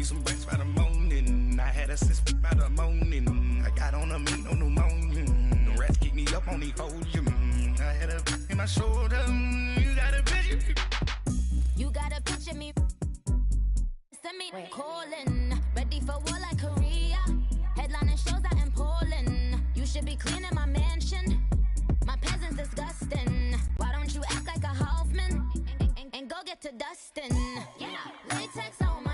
me some breakfast by the morning. I had a six by the morning. I got on a meat, no pneumonia. The rats keep me up on the podium. I had a in my shoulder. You got a picture. You got a picture me. Send me calling. Ready for war like Korea. Headlining shows out in Poland. You should be cleaning my mansion. My peasants disgusting. Why don't you act like a Hoffman and go get to dustin'? Yeah, latex on my.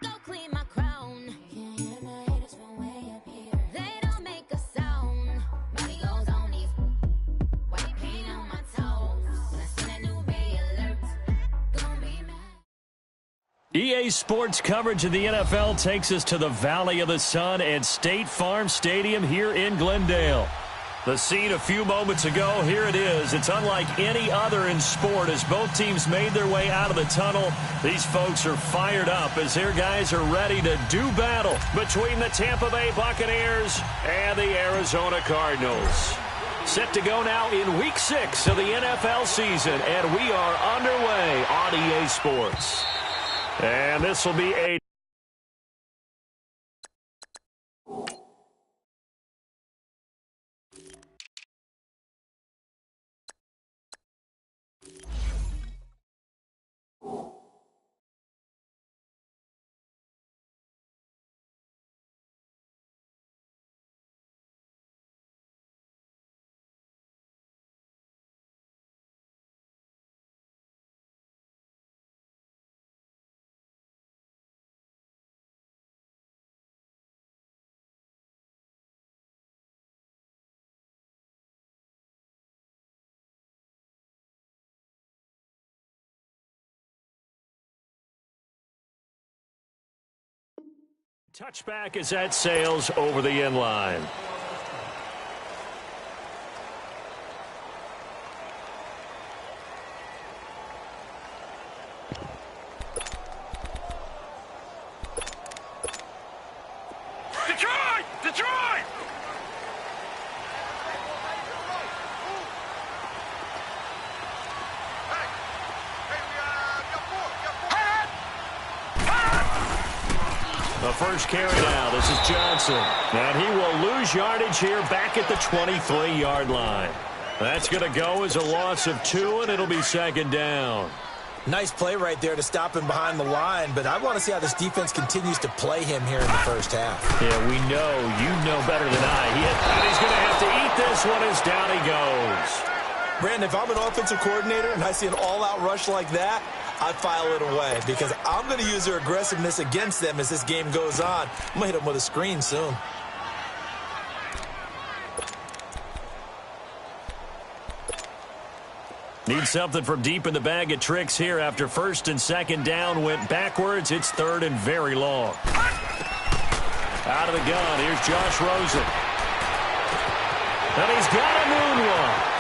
Go clean my crown. Can't hear my haters from way up here. They don't make a sound. Money goes on these. White paint on my toes. When I see that new Bay alert, gonna be mad. EA Sports coverage of the NFL takes us to the Valley of the Sun at State Farm Stadium here in Glendale. The scene a few moments ago, here it is. It's unlike any other in sport as both teams made their way out of the tunnel. These folks are fired up as their guys are ready to do battle between the Tampa Bay Buccaneers and the Arizona Cardinals. Set to go now in Week 6 of the NFL season, and we are underway on EA Sports. And this will be a touchback as that sails over the end line. Detroit! Detroit! The first carry now. This is Johnson. And he will lose yardage here back at the 23-yard line. That's going to go as a loss of 2, and it'll be second down. Nice play right there to stop him behind the line, but I want to see how this defense continues to play him here in the first half. Yeah, we know. You know better than I. And he's going to have to eat this one as down he goes. Brandon, if I'm an offensive coordinator and I see an all-out rush like that, I file it away because I'm going to use their aggressiveness against them as this game goes on. I'm going to hit them with a screen soon. Need something from deep in the bag of tricks here after first and second down went backwards. It's third and very long. Out of the gun, here's Josh Rosen. And he's got a moonwalk.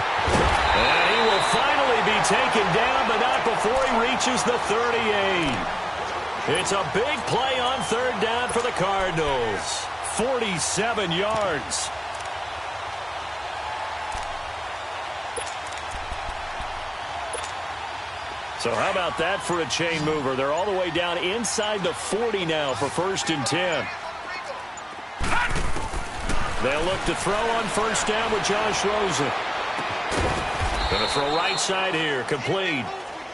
And he will finally be taken down, but not before he reaches the 38. It's a big play on third down for the Cardinals. 47 yards. So how about that for a chain mover? They're all the way down inside the 40 now for first and 10. They'll look to throw on first down with Josh Rosen. Going to throw right side here, complete.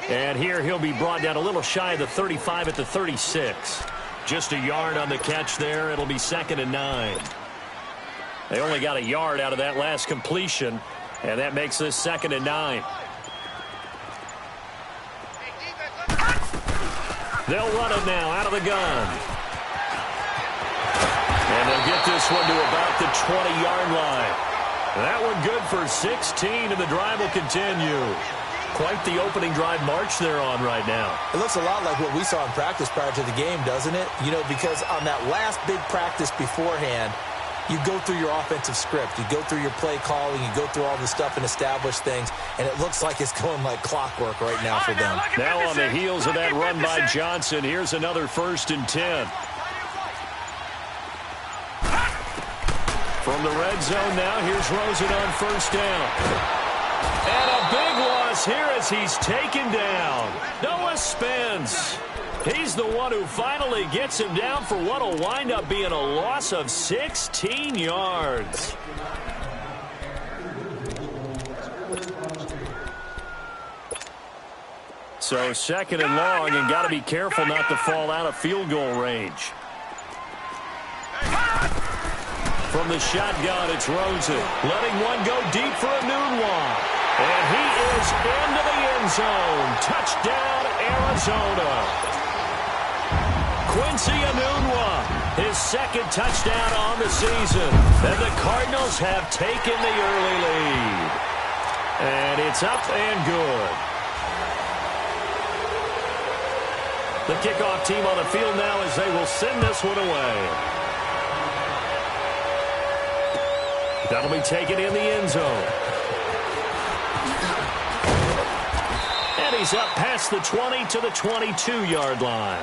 And here he'll be brought down a little shy of the 35 at the 36. Just a yard on the catch there. It'll be second and 9. They only got a yard out of that last completion, and that makes this second and 9. They'll run it now out of the gun. And they'll get this one to about the 20-yard line. That one good for 16, and the drive will continue. Quite the opening drive march they're on right now. It looks a lot like what we saw in practice prior to the game, doesn't it? You know, because on that last big practice beforehand, you go through your offensive script. You go through your play calling. You go through all the stuff and establish things. And it looks like it's going like clockwork right now for them. Now on the heels of that run by Johnson, here's another first and 10. From the red zone now, here's Rosen on first down. And a big loss here as he's taken down. Noah Spence. He's the one who finally gets him down for what will wind up being a loss of 16 yards. So second and long, and got to be careful not to fall out of field goal range. From the shotgun, it's Rosen, letting one go deep for Enunwa. And he is into the end zone. Touchdown, Arizona. Quincy Enunwa, his second touchdown on the season. And the Cardinals have taken the early lead. And it's up and good. The kickoff team on the field now as they will send this one away. That'll be taken in the end zone. And he's up past the 20 to the 22-yard line.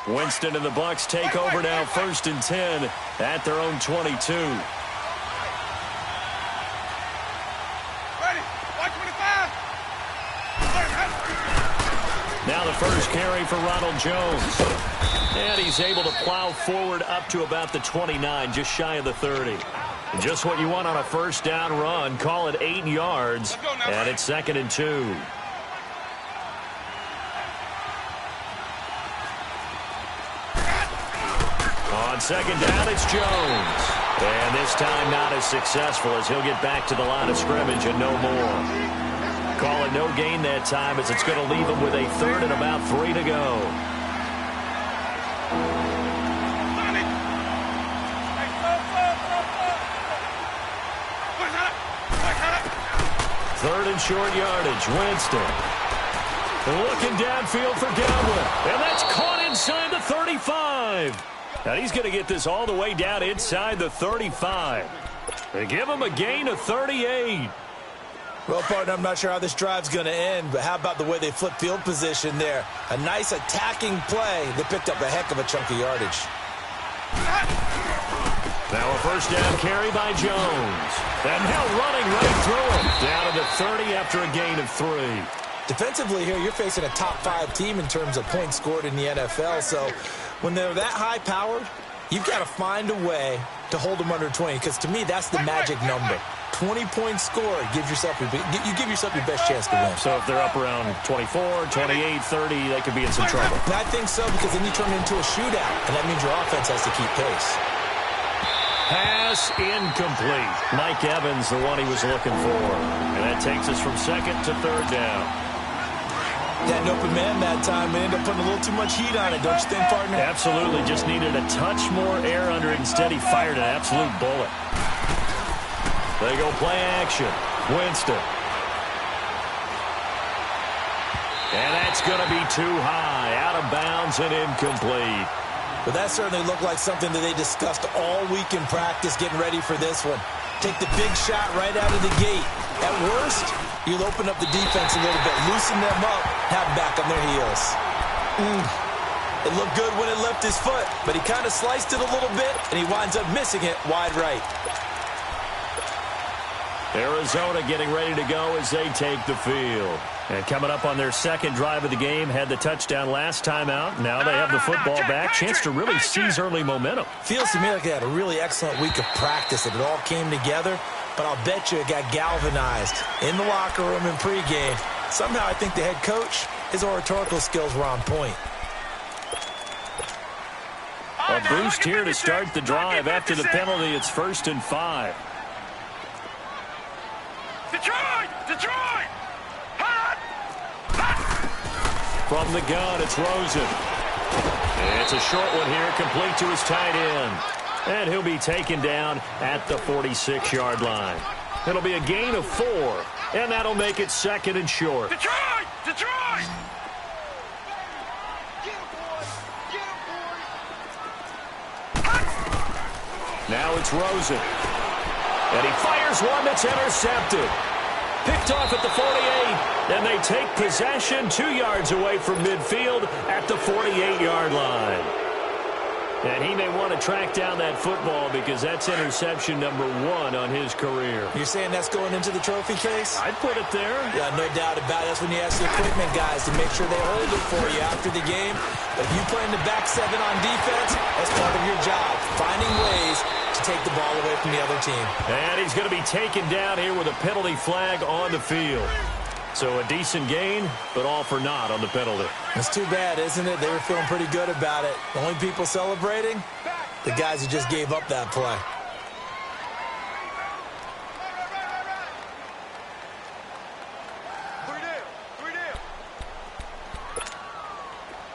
Winston and the BUCS take over now, 1st and 10 at their own 22. Now the first carry for Ronald Jones. And he's able to plow forward up to about the 29, just shy of the 30. Just what you want on a first down run. Call it 8 yards, and it's 2nd and 2. On second down, it's Jones. And this time not as successful as he'll get back to the line of scrimmage and no more. Call it no gain that time as it's going to leave him with a 3rd and about 3 to go. Third and short yardage, Winston. Looking downfield for Godwin. And that's caught inside the 35. Now he's going to get this all the way down inside the 35. They give him a gain of 38. Well, partner, I'm not sure how this drive's going to end, but how about the way they flip field position there? A nice attacking play. They picked up a heck of a chunk of yardage. Now a first down carry by Jones. And now running right through him. Down to the 30 after a gain of 3. Defensively here, you're facing a top 5 team in terms of points scored in the NFL, so when they're that high-powered, you've got to find a way to hold them under 20, because to me, that's the magic number. 20 points scored, you give yourself your best chance to win. So if they're up around 24, 28, 30, they could be in some trouble. And I think so, because then you turn it into a shootout, and that means your offense has to keep pace. Pass incomplete. Mike Evans, the one he was looking for. And that takes us from 2nd to 3rd down. That open man that time and ended up putting a little too much heat on it, don't you think, partner? Absolutely. Just needed a touch more air under it. Instead, he fired an absolute bullet. They go play action. Winston. And that's going to be too high. Out of bounds and incomplete. But that certainly looked like something that they discussed all week in practice, getting ready for this one. Take the big shot right out of the gate. At worst, you'll open up the defense a little bit, loosen them up, have them back on their heels. It looked good when it left his foot, but he kind of sliced it a little bit, and he winds up missing it wide right. Arizona getting ready to go as they take the field. And coming up on their second drive of the game, had the touchdown last time out. Now they have the football back. Chance to really seize early momentum. Feels to me like they had a really excellent week of practice, and it all came together. But I'll bet you it got galvanized in the locker room in pregame. Somehow I think the head coach, his oratorical skills were on point. A boost here to start the drive. After the penalty, it's 1st and 5. Detroit! From the gun, it's Rosen. It's a short one here, complete to his tight end. And he'll be taken down at the 46-yard line. It'll be a gain of 4, and that'll make it 2nd and short. Detroit! Now it's Rosen. And he fires one that's intercepted. Picked off at the 48, and they take possession 2 yards away from midfield at the 48-yard line. And he may want to track down that football because that's interception number 1 on his career. You're saying that's going into the trophy case? I'd put it there. Yeah, no doubt about it. That's when you ask the equipment guys to make sure they hold it for you after the game. But if you play in the back 7 on defense, that's part of your job, finding ways to take the ball away from the other team. And he's going to be taken down here with a penalty flag on the field. So a decent gain, but all for naught on the penalty. It's too bad, isn't it? They were feeling pretty good about it. The only people celebrating, the guys who just gave up that play.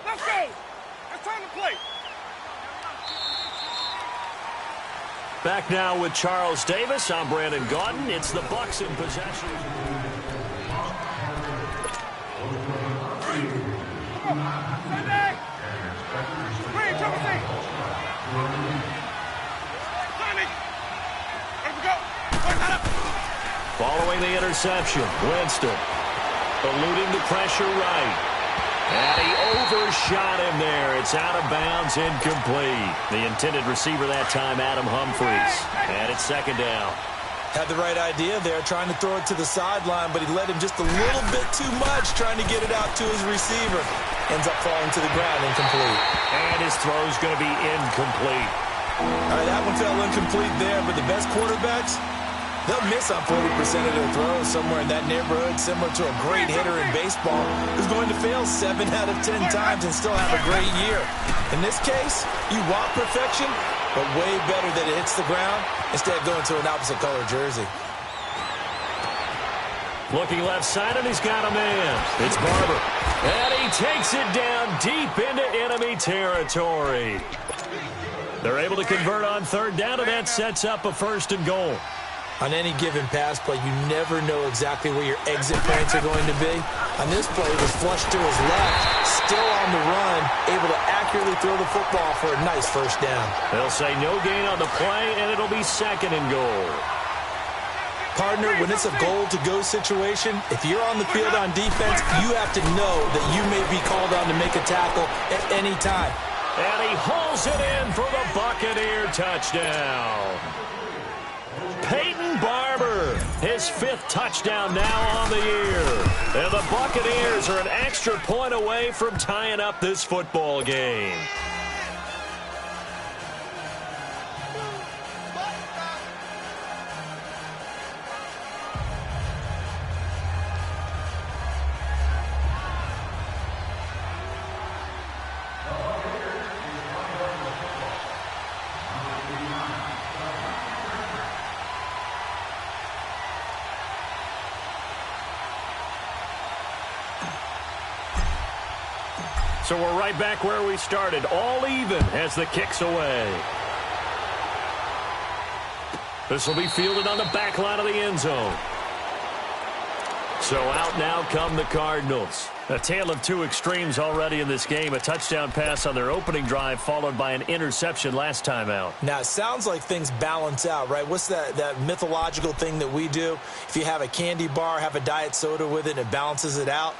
Let's go! It's time to play! Back now with Charles Davis. I'm Brandon Gaudin. It's the BUCS in possession. Following the interception, Winston eluding the pressure right. And he overshot him there. It's out of bounds, incomplete. The intended receiver that time, Adam Humphries. And it's second down. Had the right idea there, trying to throw it to the sideline, but he led him just a little bit too much, trying to get it out to his receiver. Ends up falling to the ground, incomplete. And his throw's going to be incomplete. All right, that one fell incomplete there, but the best quarterbacks, they'll miss on 40% of their throws, somewhere in that neighborhood, similar to a great hitter in baseball who's going to fail 7 out of 10 times and still have a great year. In this case, you want perfection, but way better that it hits the ground instead of going to an opposite color jersey. Looking left side, and he's got a man. It's Barber. And he takes it down deep into enemy territory. They're able to convert on third down, and that sets up a 1st and goal. On any given pass play, you never know exactly where your exit points are going to be. On this play, it was flushed to his left, still on the run, able to accurately throw the football for a nice 1st down. They'll say no gain on the play, and it'll be 2nd and goal. Partner, when it's a goal-to-go situation, if you're on the field on defense, you have to know that you may be called on to make a tackle at any time. And he hauls it in for the Buccaneer touchdown. Peyton Barber, his 5th touchdown now on the year. And the Buccaneers are an extra point away from tying up this football game. So we're right back where we started, all even as the kick's away. This will be fielded on the back line of the end zone. So out now come the Cardinals. A tale of 2 extremes already in this game. A touchdown pass on their opening drive followed by an interception last time out. Now, it sounds like things balance out, right? What's that mythological thing that we do? If you have a candy bar, have a diet soda with it, and it balances it out.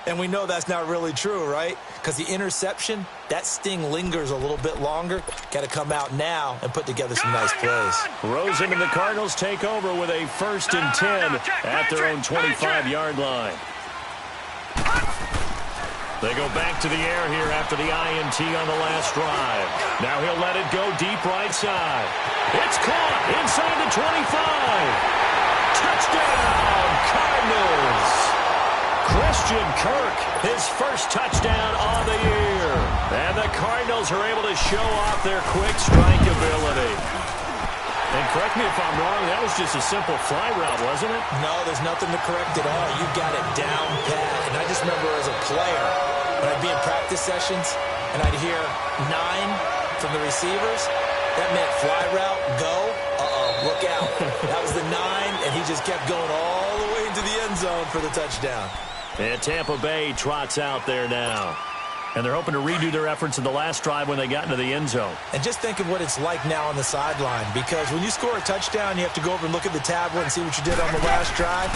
And we know that's not really true, right? Because the interception, that sting lingers a little bit longer. Got to come out now and put together some nice plays. Rosen and the Cardinals take over with a 1st and 10 at their own 25-yard line. They go back to the air here after the INT on the last drive. Now he'll let it go deep right side. It's caught inside the 25. Touchdown, Cardinals. Christian Kirk, his 1st touchdown on the year. And the Cardinals are able to show off their quick strike ability. And correct me if I'm wrong, that was just a simple fly route, wasn't it? No, there's nothing to correct at all. You got it down pat. And I just remember as a player, when I'd be in practice sessions and I'd hear 9 from the receivers, that meant fly route, go, look out. That was the 9, and he just kept going all the way into the end zone for the touchdown. And Tampa Bay trots out there now. And they're hoping to redo their efforts in the last drive when they got into the end zone. And just think of what it's like now on the sideline, because when you score a touchdown, you have to go over and look at the tablet and see what you did on the last drive.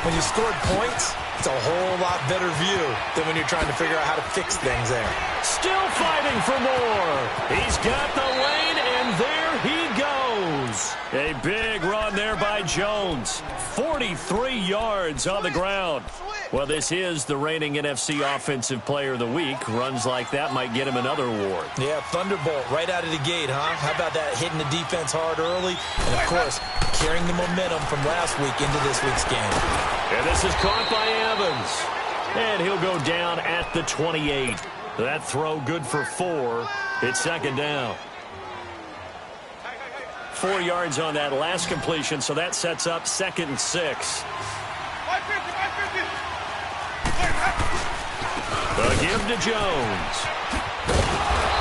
When you scored points, It's a whole lot better view than when you're trying to figure out how to fix things there. Still fighting for more. He's got the lane, and there he goes. A big run there by Jones. 43 yards on the ground. Well, this is the reigning NFC Offensive Player of the Week. Runs like that might get him another award. Yeah, Thunderbolt right out of the gate, huh? How about that, hitting the defense hard early? And, of course, carrying the momentum from last week into this week's game. And this is caught by Evans. And he'll go down at the 28. That throw good for 4. It's second down. 4 yards on that last completion, so that sets up 2nd and 6. The give to Jones.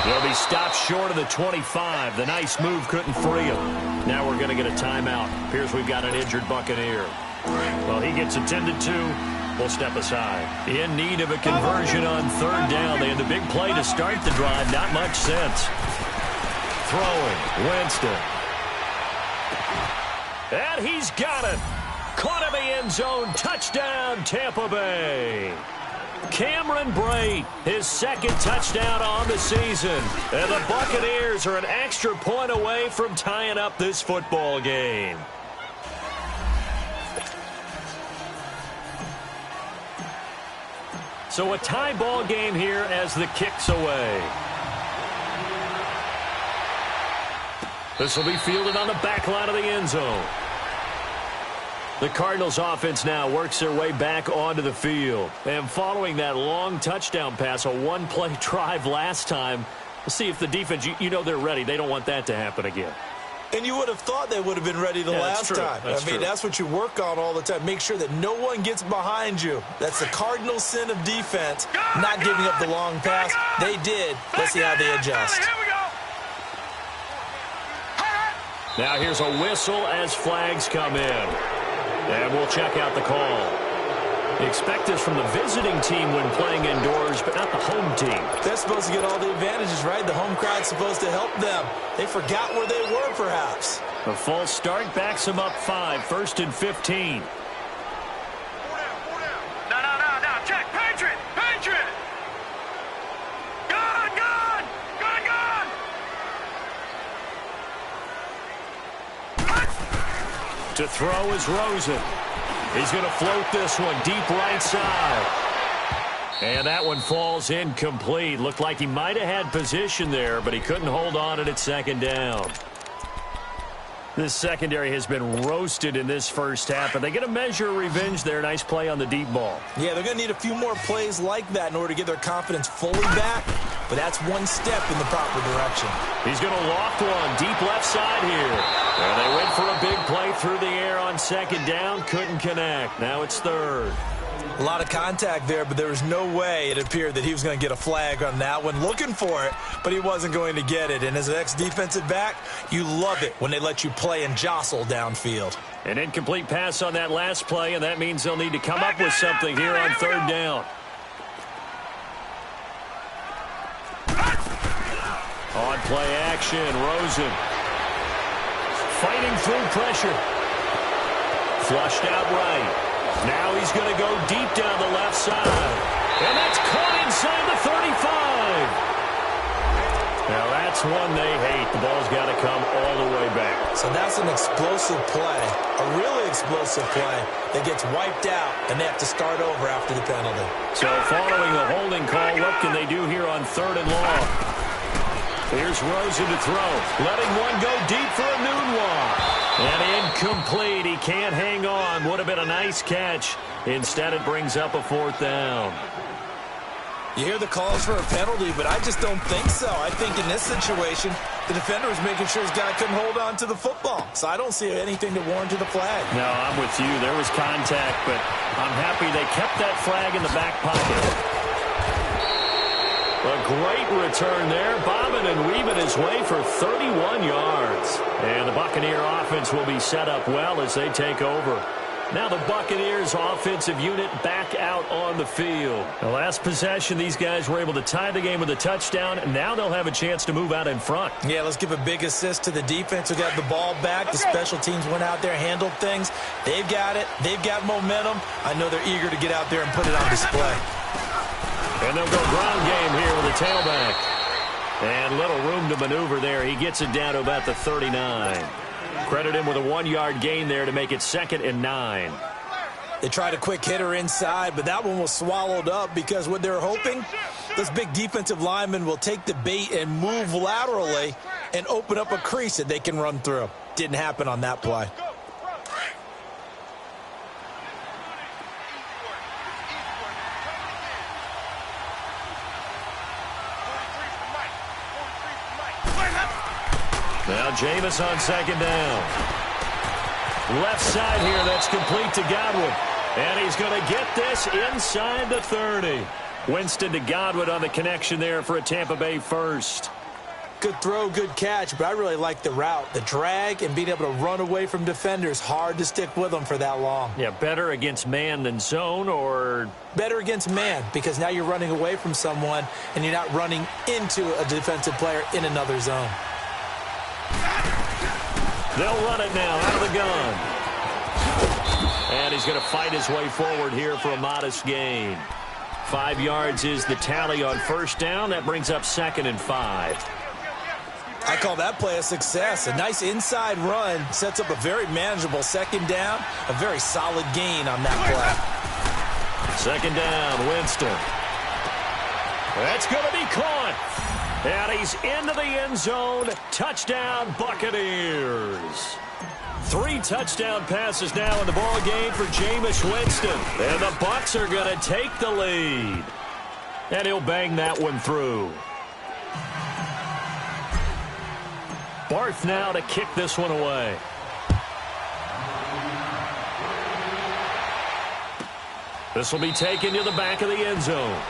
He'll be stopped short of the 25. The nice move couldn't free him. Now we're going to get a timeout. Appears we've got an injured Buccaneer. Well, he gets attended to. We'll step aside. In need of a conversion on 3rd down. They had the big play to start the drive. Not much sense. Throwing. Winston. And he's got it. Caught in the end zone. Touchdown, Tampa Bay. Cameron Brate, his 2nd touchdown on the season. And the Buccaneers are an extra point away from tying up this football game. So a tie ball game here as the kick's away. This will be fielded on the back line of the end zone. The Cardinals offense now works their way back onto the field. And following that long touchdown pass, a one-play drive last time, we'll see if the defense, you know they're ready. They don't want that to happen again. And you would have thought they would have been ready the last time. That's what you work on all the time. Make sure that no one gets behind you. That's the cardinal sin of defense, not giving up the long pass. They did. Let's see how they adjust. Now here's a whistle as flags come in. And we'll check out the call. Expect this from the visiting team when playing indoors, but not the home team. They're supposed to get all the advantages, right? The home crowd's supposed to help them. They forgot where they were, perhaps. A false start backs them up 5, 1st and 15. No. Check. Patriot. Gun. To throw is Rosen. He's going to float this one deep right side. And that one falls incomplete. Looked like he might have had position there, but he couldn't hold on to it at 2nd down. This secondary has been roasted in this first half, but they get a measure of revenge there. Nice play on the deep ball. Yeah, they're going to need a few more plays like that in order to get their confidence fully back, but that's one step in the proper direction. He's going to loft one deep left side here. And they went for a big play through the air on 2nd down. Couldn't connect. Now it's 3rd. A lot of contact there, but there was no way it appeared that he was going to get a flag on that one. Looking for it, but he wasn't going to get it. And as an ex-defensive back, you love it when they let you play and jostle downfield. An incomplete pass on that last play, and that means they'll need to come up with something here on 3rd down. On play action, Rosen. Fighting through pressure. Flushed out right. Now he's going to go deep down the left side. And that's caught inside the 35. Now that's one they hate. The ball's got to come all the way back. So that's an explosive play, a really explosive play that gets wiped out, and they have to start over after the penalty. So following the holding call, what can they do here on 3rd and long? Here's Rosen to throw. Letting one go deep for a noon walk. And incomplete. He can't hang on. Would have been a nice catch. Instead, it brings up a 4th down. You hear the calls for a penalty, but I just don't think so. I think in this situation, the defender was making sure his guy couldn't hold on to the football. So I don't see anything to warrant the flag. No, I'm with you. There was contact, but I'm happy they kept that flag in the back pocket. A great return there, bobbing and weaving his way for 31 yards. And the Buccaneer offense will be set up well as they take over. Now the Buccaneers offensive unit back out on the field. The last possession, these guys were able to tie the game with a touchdown, and now they'll have a chance to move out in front. Yeah, let's give a big assist to the defense who got the ball back. The special teams went out there, handled things. They've got it. They've got momentum. I know they're eager to get out there and put it on display. And they'll go ground game here with a tailback. And little room to maneuver there. He gets it down to about the 39. Credit him with a 1-yard gain there to make it 2nd and 9. They tried a quick hitter inside, but that one was swallowed up because what they're hoping, this big defensive lineman will take the bait and move laterally and open up a crease that they can run through. Didn't happen on that play. Now Jameis on 2nd down. Left side here, that's complete to Godwin. And he's going to get this inside the 30. Winston to Godwin on the connection there for a Tampa Bay first. Good throw, good catch, but I really like the route. The drag and being able to run away from defenders, hard to stick with them for that long. Yeah, better against man than zone, or? Better against man, because now you're running away from someone and you're not running into a defensive player in another zone. They'll run it now out of the gun. And he's going to fight his way forward here for a modest gain. 5 yards is the tally on 1st down. That brings up 2nd and 5. I call that play a success. A nice inside run sets up a very manageable 2nd down. A very solid gain on that play. 2nd down, Winston. That's going to be caught. And he's into the end zone. Touchdown, Buccaneers. 3 touchdown passes now in the ball game for Jameis Winston. And the Bucs are going to take the lead. And he'll bang that one through. Barth now to kick this one away. This will be taken to the back of the end zone.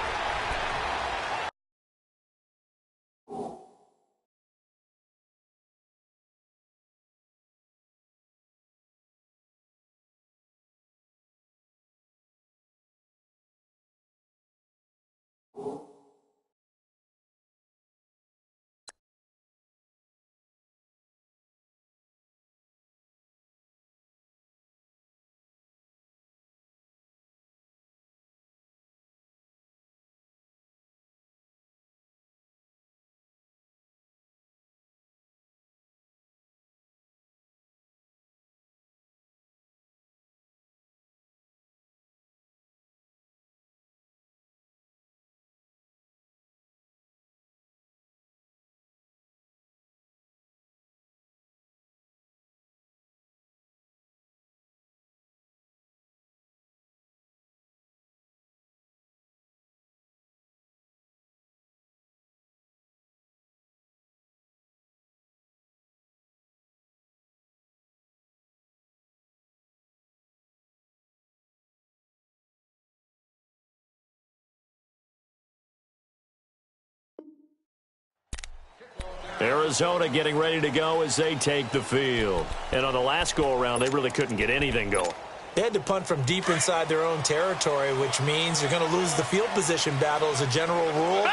Arizona getting ready to go as they take the field. And on the last go-around, they really couldn't get anything going. They had to punt from deep inside their own territory, which means you're going to lose the field position battle as a general rule.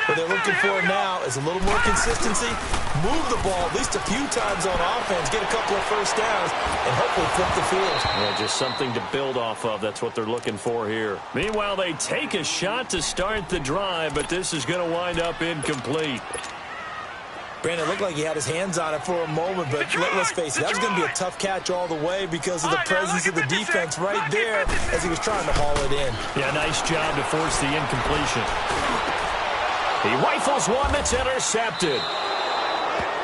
What they're looking for now is a little more consistency, move the ball at least a few times on offense, get a couple of first downs, and hopefully flip the field. Yeah, just something to build off of. That's what they're looking for here. Meanwhile, they take a shot to start the drive, but this is going to wind up incomplete. Brandon, it looked like he had his hands on it for a moment, but let's face it, that was going to be a tough catch all the way because of the presence of the defense right there as he was trying to haul it in. Yeah, nice job to force the incompletion. He rifles one that's intercepted.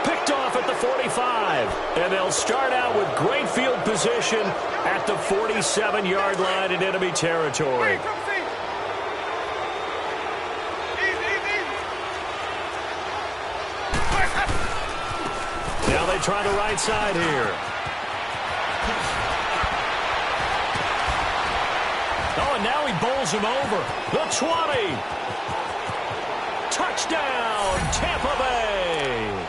Picked off at the 45. And they'll start out with great field position at the 47-yard line in enemy territory. Now they try the right side here. Oh, and now he bowls him over. The 20. Touchdown, Tampa Bay.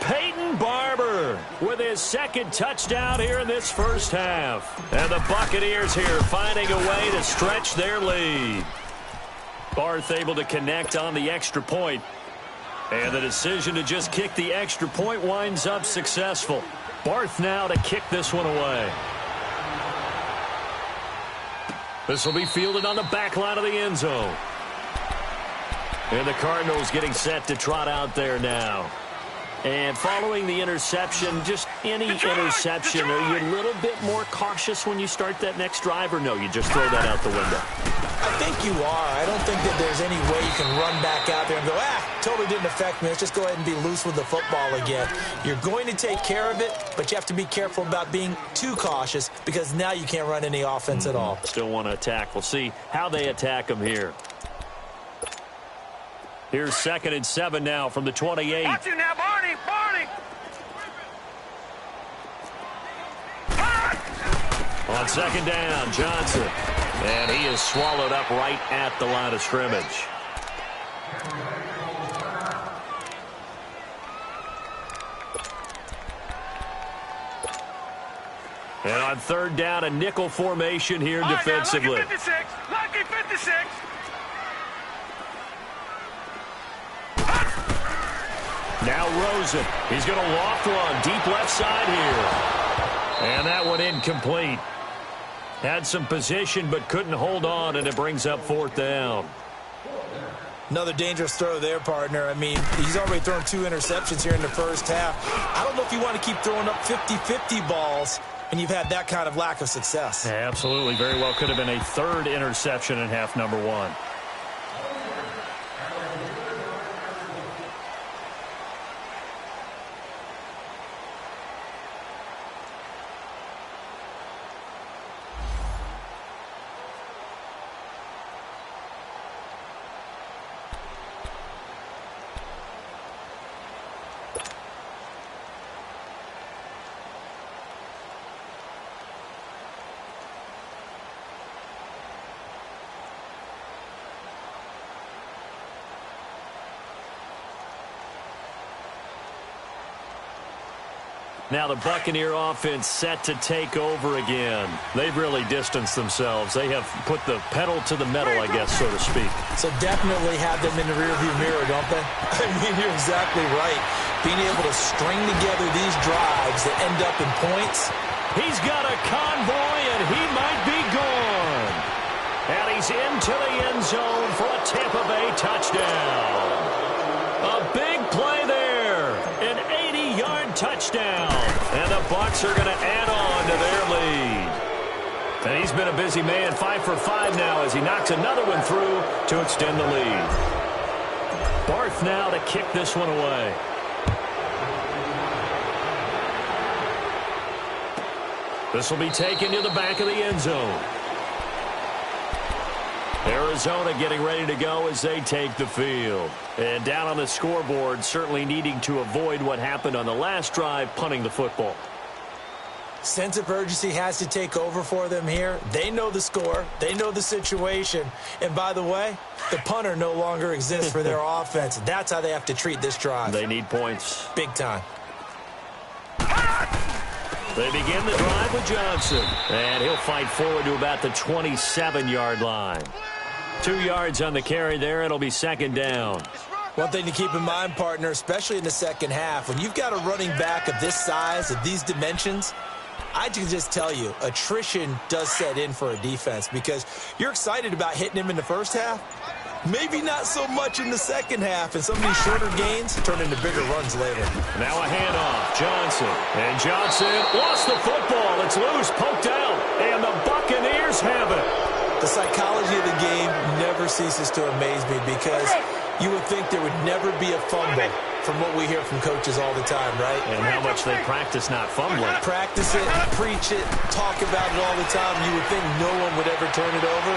Peyton Barber. Turner with his second touchdown here in this first half. And the Buccaneers here finding a way to stretch their lead. Barth able to connect on the extra point. And the decision to just kick the extra point winds up successful. Barth now to kick this one away. This will be fielded on the back line of the end zone. And the Cardinals getting set to trot out there now. And following the interception, just any interception, are you a little bit more cautious when you start that next drive, or no, you just throw that out the window? I think you are. I don't think that there's any way you can run back out there and go, totally didn't affect me. Let's just go ahead and be loose with the football again. You're going to take care of it, but you have to be careful about being too cautious because now you can't run any offense at all. Still want to attack. We'll see how they attack them here. Here's 2nd and 7 now from the 28. Watch it now, Barney! On 2nd down, Johnson. And he is swallowed up right at the line of scrimmage. And on 3rd down, a nickel formation here defensively. Lucky 56! Lucky 56! Now Rosen. He's going to loft one deep left side here. And that one incomplete. Had some position but couldn't hold on, and it brings up 4th down. Another dangerous throw there, partner. I mean, he's already thrown 2 interceptions here in the first half. I don't know if you want to keep throwing up 50-50 balls and you've had that kind of lack of success. Yeah, absolutely. Very well could have been a 3rd interception in half number 1. Now the Buccaneer offense set to take over again. They've really distanced themselves. They have put the pedal to the metal, I guess, so to speak. So definitely have them in the rearview mirror, don't they? I mean, you're exactly right. Being able to string together these drives that end up in points. He's got a convoy, and he might be gone. And he's into the end zone for a Tampa Bay touchdown. A big play there. An 80-yard touchdown. And the Bucs are going to add on to their lead. And he's been a busy man, 5 for 5 now as he knocks another one through to extend the lead. Barth now to kick this one away. This will be taken to the back of the end zone. Arizona getting ready to go as they take the field. And down on the scoreboard, certainly needing to avoid what happened on the last drive, punting the football. Sense of urgency has to take over for them here. They know the score. They know the situation. And by the way, the punter no longer exists for their offense. That's how they have to treat this drive. They need points. Big time. They begin the drive with Johnson. And he'll fight forward to about the 27-yard line. 2 yards on the carry there. It'll be 2nd down. One thing to keep in mind, partner, especially in the second half, when you've got a running back of this size, of these dimensions, I can just tell you, attrition does set in for a defense because you're excited about hitting him in the first half. Maybe not so much in the second half, and some of these shorter gains turn into bigger runs later. Now a handoff, Johnson. And Johnson lost the football. It's loose, poked out, and the Buccaneers have it. The psychology of the game never ceases to amaze me because you would think there would never be a fumble from what we hear from coaches all the time, right? And how much they practice not fumbling. Practice it, preach it, talk about it all the time. You would think no one would ever turn it over.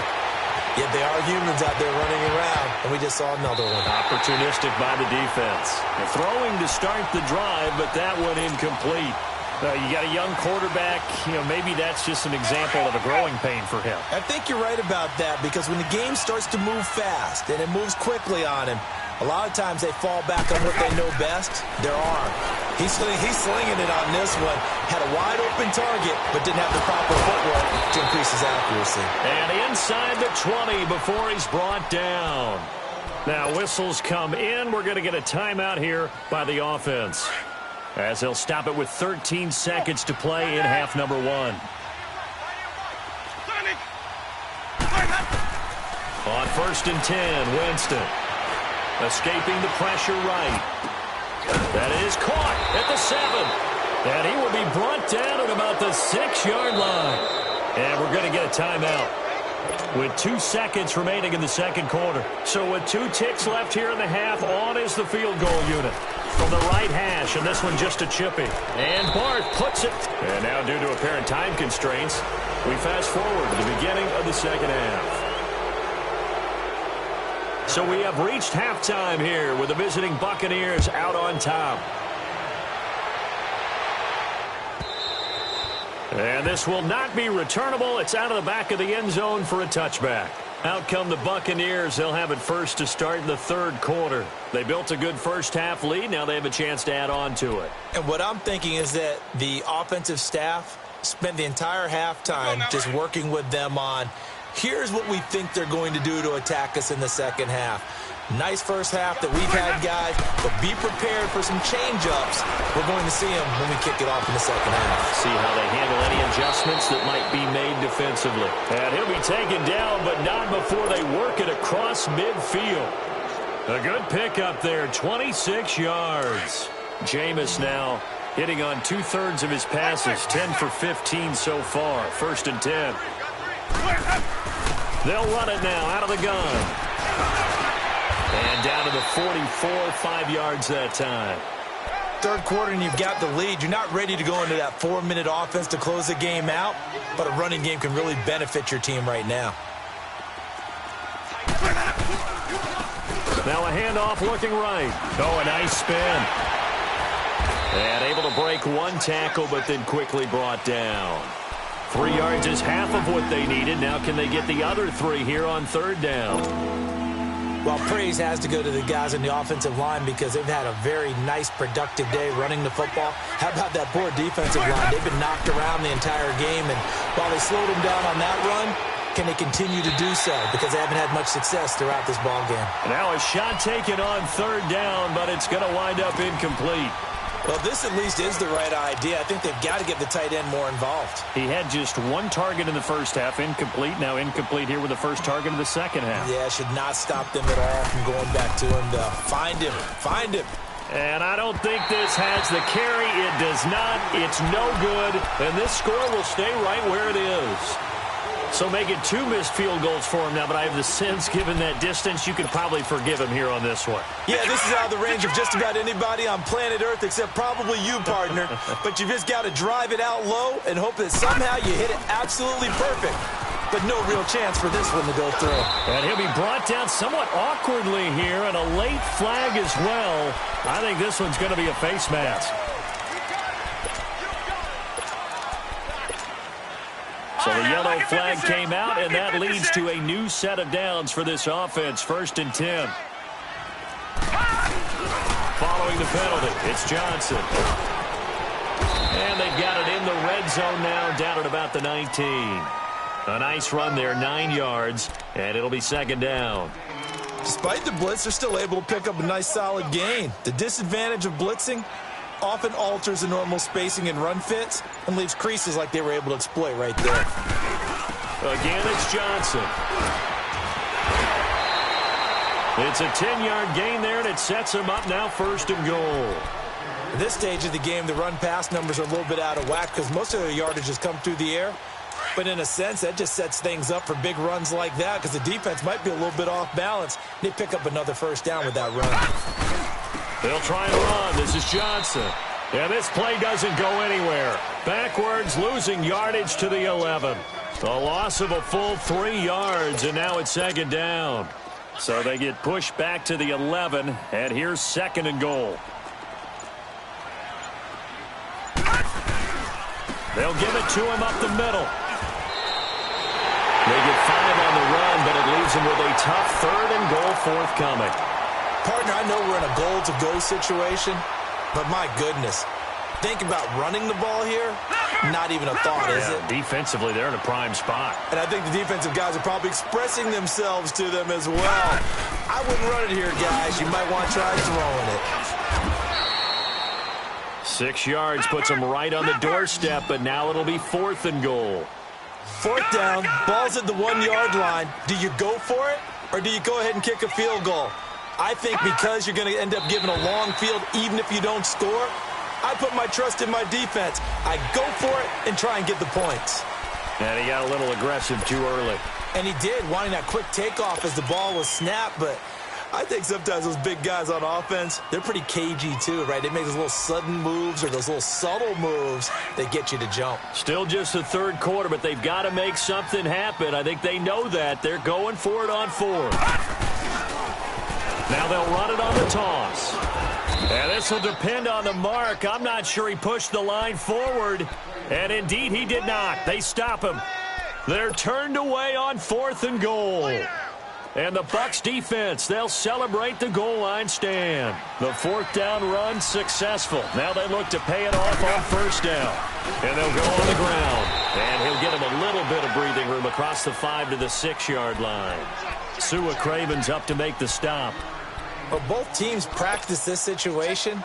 Yet they are humans out there running around, and we just saw another one. Opportunistic by the defense. And throwing to start the drive, but that one incomplete. You got a young quarterback, maybe that's just an example of a growing pain for him. I think you're right about that because when the game starts to move fast and it moves quickly on him, a lot of times they fall back on what they know best, their arm. He's slinging it on this one. Had a wide open target, but didn't have the proper footwork to increase his accuracy. And inside the 20 before he's brought down. Now whistles come in. We're going to get a timeout here by the offense, as they'll stop it with 13 seconds to play in half number 1. On 1st and 10, Winston escaping the pressure right. That is caught at the 7. And he will be brought down at about the 6-yard line. And we're going to get a timeout with 2 seconds remaining in the second quarter. So with 2 ticks left here in the half, on is the field goal unit from the right hash, and this one just a chippy. And Barth puts it. And now, due to apparent time constraints, we fast forward to the beginning of the second half. So we have reached halftime here with the visiting Buccaneers out on top. And this will not be returnable. It's out of the back of the end zone for a touchback. Out come the Buccaneers. They'll have it first to start in the third quarter. They built a good first half lead. Now they have a chance to add on to it. And what I'm thinking is that the offensive staff spent the entire halftime just working with them on, here's what we think they're going to do to attack us in the second half. Nice first half that we've had, guys, but be prepared for some change-ups. We're going to see them when we kick it off in the second half. See how they handle any adjustments that might be made defensively. And he'll be taken down, but not before they work it across midfield. A good pickup there, 26 yards. Jameis now hitting on 2/3 of his passes, 10 for 15 so far. 1st and 10. They'll run it now out of the gun. And down to the 44, 5 yards that time. Third quarter and you've got the lead. You're not ready to go into that 4-minute offense to close the game out, but a running game can really benefit your team right now. Now a handoff looking right. Oh, a nice spin. And able to break 1 tackle, but then quickly brought down. 3 yards is half of what they needed. Now can they get the other 3 here on 3rd down? Well, praise has to go to the guys in the offensive line because they've had a very nice, productive day running the football. How about that poor defensive line? They've been knocked around the entire game, and while they slowed them down on that run, can they continue to do so? Because they haven't had much success throughout this ball game. Now a shot taken on 3rd down, but it's going to wind up incomplete. Well, this at least is the right idea. I think they've got to get the tight end more involved. He had just 1 target in the first half, incomplete. Now incomplete here with the first target of the second half. Yeah, should not stop them at all from going back to him, though. Find him. And I don't think this has the carry. It does not. It's no good. And this score will stay right where it is. So make it 2 missed field goals for him now, but I have the sense, given that distance, you could probably forgive him here on this one. Yeah, this is out of the range of just about anybody on planet Earth except probably you, partner. But you just got to drive it out low and hope that somehow you hit it absolutely perfect. But no real chance for this one to go through. And he'll be brought down somewhat awkwardly here, and a late flag as well. I think this one's going to be a face mask. So the yellow flag came out, and that leads to a new set of downs for this offense. 1st and 10. Following the penalty, it's Johnson. And they've got it in the red zone now, down at about the 19. A nice run there, 9 yards, and it'll be 2nd down. Despite the blitz, they're still able to pick up a nice solid gain. The disadvantage of blitzing often alters the normal spacing and run fits and leaves creases like they were able to exploit right there. Again, it's Johnson. It's a 10-yard gain there, and it sets him up now 1st and goal. At this stage of the game, the run-pass numbers are a little bit out of whack because most of their yardage has come through the air. But in a sense, that just sets things up for big runs like that because the defense might be a little bit off balance. They pick up another 1st down with that run. They'll try and run. This is Johnson. And this play doesn't go anywhere. Backwards, losing yardage to the 11. A loss of a full 3 yards, and now it's 2nd down. So they get pushed back to the 11, and here's 2nd and goal. They'll give it to him up the middle. They get 5 on the run, but it leaves them with a tough 3rd and goal forthcoming. Partner, I know we're in a goal-to-go situation, But my goodness, think about running the ball here. Not even a thought, is it? Defensively, they're in a prime spot. And I think the defensive guys are probably expressing themselves to them as well. I wouldn't run it here, guys. You might want to try throwing it. 6 yards puts them right on the doorstep, but now it'll be 4th and goal. 4th down, ball's at the 1-yard line. Do you go for it, or do you go ahead and kick a field goal? I think because you're going to end up giving a long field, even if you don't score, I put my trust in my defense. I go for it and try and get the points. And he got a little aggressive too early. And he did, wanting that quick takeoff as the ball was snapped, but I think sometimes those big guys on offense, they're pretty cagey too, right? They make those little sudden moves or those little subtle moves that get you to jump. Still just the 3rd quarter, but they've got to make something happen. I think they know that. They're going for it on 4th. Now they'll run it on the toss. And this will depend on the mark. I'm not sure he pushed the line forward. And indeed, he did not. They stop him. They're turned away on 4th and goal. And the BUCS defense, they'll celebrate the goal line stand. The 4th down run successful. Now they look to pay it off on 1st down. And they'll go on the ground. And he'll get him a little bit of breathing room across the 5 to the 6-yard line. Sua Craven's up to make the stop. Well, both teams practice this situation,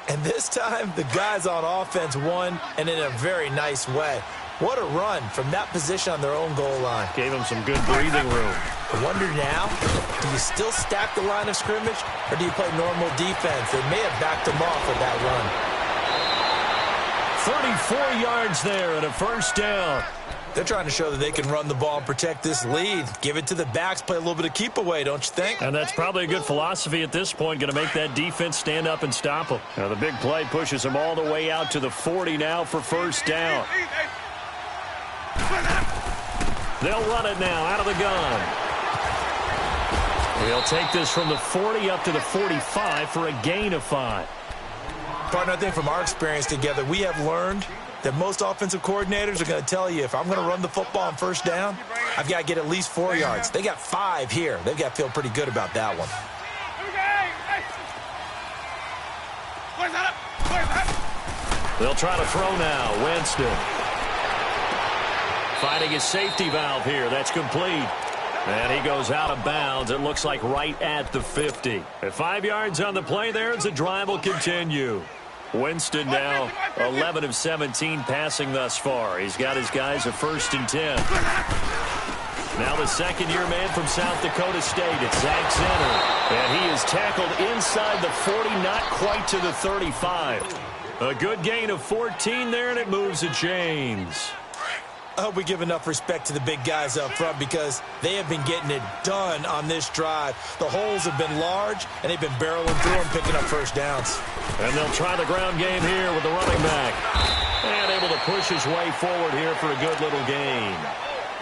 and this time the guys on offense won, and in a very nice way. What a run from that position on their own goal line. Gave them some good breathing room. I wonder now, do you still stack the line of scrimmage, or do you play normal defense? They may have backed them off with that run. 34 yards there and a 1st down. They're trying to show that they can run the ball and protect this lead. Give it to the backs, play a little bit of keep away, don't you think? And that's probably a good philosophy at this point, going to make that defense stand up and stop them. Now the big play pushes them all the way out to the 40 now for 1st down. They'll run it now out of the gun. They'll take this from the 40 up to the 45 for a gain of 5. Partner, I think from our experience together, we have learned that most offensive coordinators are going to tell you, if I'm going to run the football on 1st down, I've got to get at least 4 yards. They got 5 here. They've got to feel pretty good about that one. They'll try to throw now. Winston finding his safety valve here. That's complete. And he goes out of bounds. It looks like right at the 50. At 5 yards on the play there as the drive will continue. Winston now 11 of 17 passing thus far. He's got his guys a 1st and 10. Now the 2nd-year man from South Dakota State. It's Zach Zenner. And he is tackled inside the 40, not quite to the 35. A good gain of 14 there, and it moves the chains. I hope we give enough respect to the big guys up front because they have been getting it done on this drive. The holes have been large, and they've been barreling through them, picking up 1st downs. And they'll try the ground game here with the running back. And able to push his way forward here for a good little gain.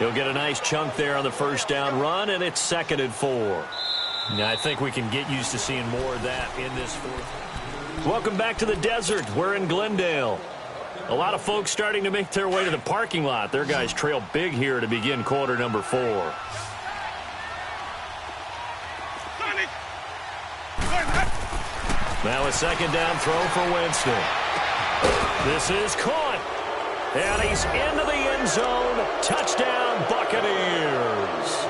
He'll get a nice chunk there on the 1st down run, and it's 2nd and 4. Now, I think we can get used to seeing more of that in this 4th. Welcome back to the desert. We're in Glendale. A lot of folks starting to make their way to the parking lot. Their guys trail big here to begin quarter number 4. Now a 2nd down throw for Winston. This is caught. And he's into the end zone. Touchdown, Buccaneers.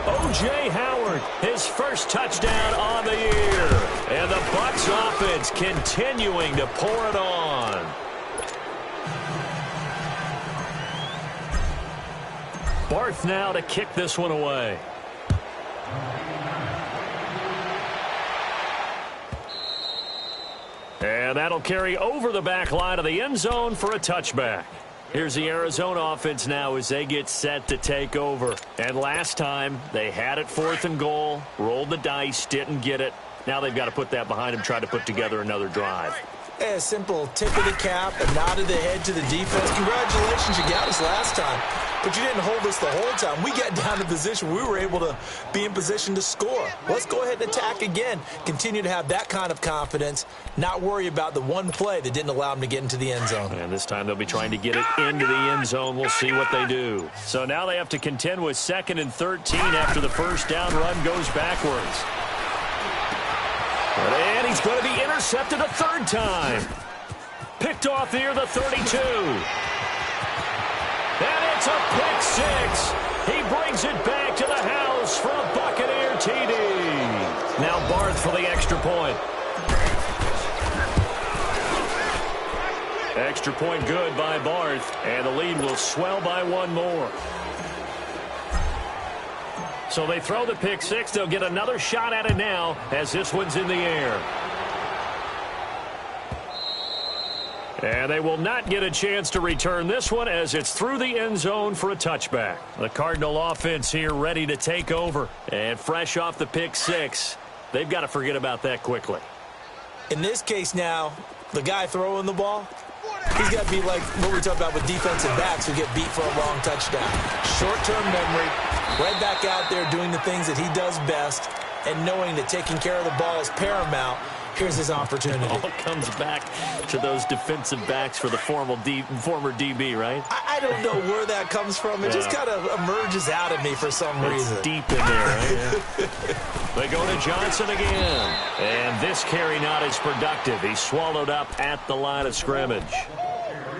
O.J. Howard, his 1st touchdown on the year. And the BUCS offense continuing to pour it on. Barth now to kick this one away. And that'll carry over the back line of the end zone for a touchback. Here's the Arizona offense now as they get set to take over. And last time, they had it 4th and goal, rolled the dice, didn't get it. Now they've got to put that behind them, try to put together another drive. A simple tip of the cap, a nod of the head to the defense. Congratulations, you got us last time. But you didn't hold us the whole time. We got down to position. We were able to be in position to score. Let's go ahead and attack again. Continue to have that kind of confidence. Not worry about the one play that didn't allow them to get into the end zone. And this time they'll be trying to get it into the end zone. We'll see what they do. So now they have to contend with 2nd and 13 after the 1st down run goes backwards. And he He's going to be intercepted a third time. Picked off near the 32. And it's a pick six. He brings it back to the house for a Buccaneer TD. Now Barth for the extra point. Extra point good by Barth. And the lead will swell by one more. So they throw the pick six. They'll get another shot at it now as this one's in the air. And they will not get a chance to return this one as it's through the end zone for a touchback. The Cardinal offense here ready to take over. And fresh off the pick six, they've got to forget about that quickly. In this case now, the guy throwing the ball, he's got to be like what we talk about with defensive backs who get beat for a long touchdown. Short-term memory, right back out there doing the things that he does best, and knowing that taking care of the ball is paramount. Here's his opportunity. It all comes back to those defensive backs for the former DB, right? I don't know where that comes from. It just kind of emerges out of me for some reason. It's deep in there, right? They go to Johnson again. And this carry not as productive. He's swallowed up at the line of scrimmage.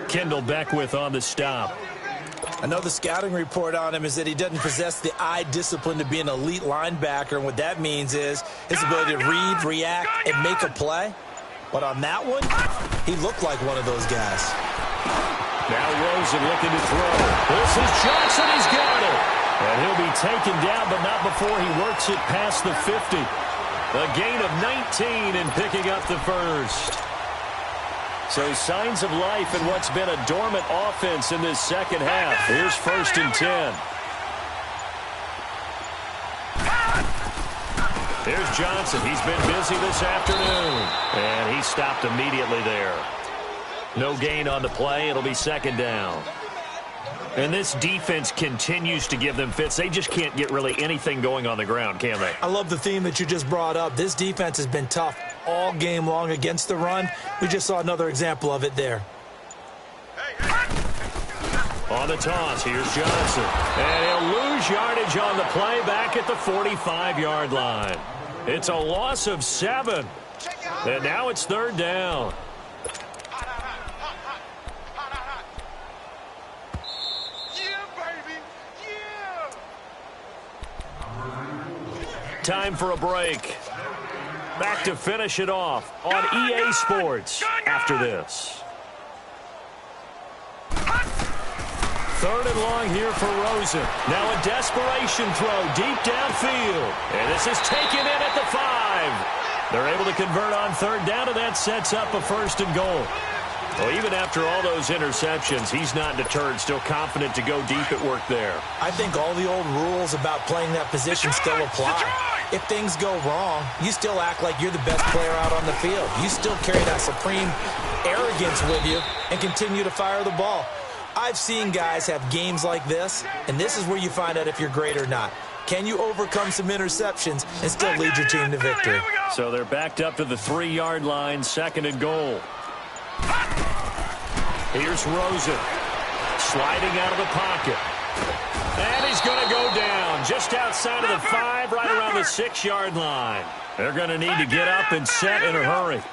Kendall Beckwith on the stop. I know the scouting report on him is that he doesn't possess the eye discipline to be an elite linebacker, and what that means is his ability to read, react, and make a play. But on that one, he looked like one of those guys. Now Rosen looking to throw. This is Johnson. He's got it. And he'll be taken down, but not before he works it past the 50. A gain of 19 and picking up the first. So signs of life in what's been a dormant offense in this second half. Here's 1st and 10. Here's Johnson. He's been busy this afternoon. And he stopped immediately there. No gain on the play. It'll be 2nd down. And this defense continues to give them fits. They just can't get really anything going on the ground, can they? I love the theme that you just brought up. This defense has been tough all game long against the run. We just saw another example of it there. On the toss, here's Johnson. And he'll lose yardage on the play back at the 45-yard line. It's a loss of 7. And now it's 3rd down. Time for a break. Back to finish it off on EA Sports after this. 3rd and long here for Rosen. Now a desperation throw deep downfield. And this is taken in at the 5. They're able to convert on 3rd down, and that sets up a 1st and goal. Well, even after all those interceptions, he's not deterred, still confident to go deep at work there. I think all the old rules about playing that position still apply. If things go wrong, you still act like you're the best player out on the field. You still carry that supreme arrogance with you and continue to fire the ball. I've seen guys have games like this, and this is where you find out if you're great or not. Can you overcome some interceptions and still lead your team to victory? So they're backed up to the 3-yard line, 2nd and goal. Here's Rosen, sliding out of the pocket. And he's going to go down just outside of the 5, right around the 6-yard line. They're going to need to get up and set in a hurry.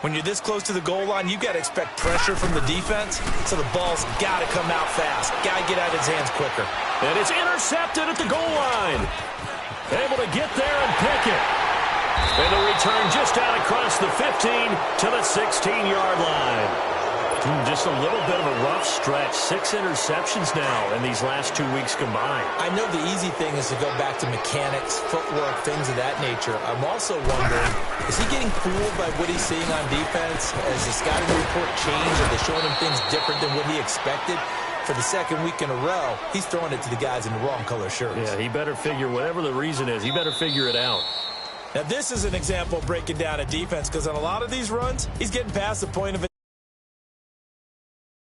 When you're this close to the goal line, you've got to expect pressure from the defense, so the ball's got to come out fast. Got to get out of his hands quicker. And it's intercepted at the goal line. Able to get there and pick it. And the return just out across the 15 to the 16-yard line. Just a little bit of a rough stretch. 6 interceptions now in these last 2 weeks combined. I know the easy thing is to go back to mechanics, footwork, things of that nature. I'm also wondering, is he getting fooled by what he's seeing on defense? Has the scouting report changed? Are they showing him things different than what he expected? For the 2nd week in a row, he's throwing it to the guys in the wrong color shirts. Yeah, he better figure, whatever the reason is, he better figure it out. Now, this is an example of breaking down a defense, because on a lot of these runs, he's getting past the point of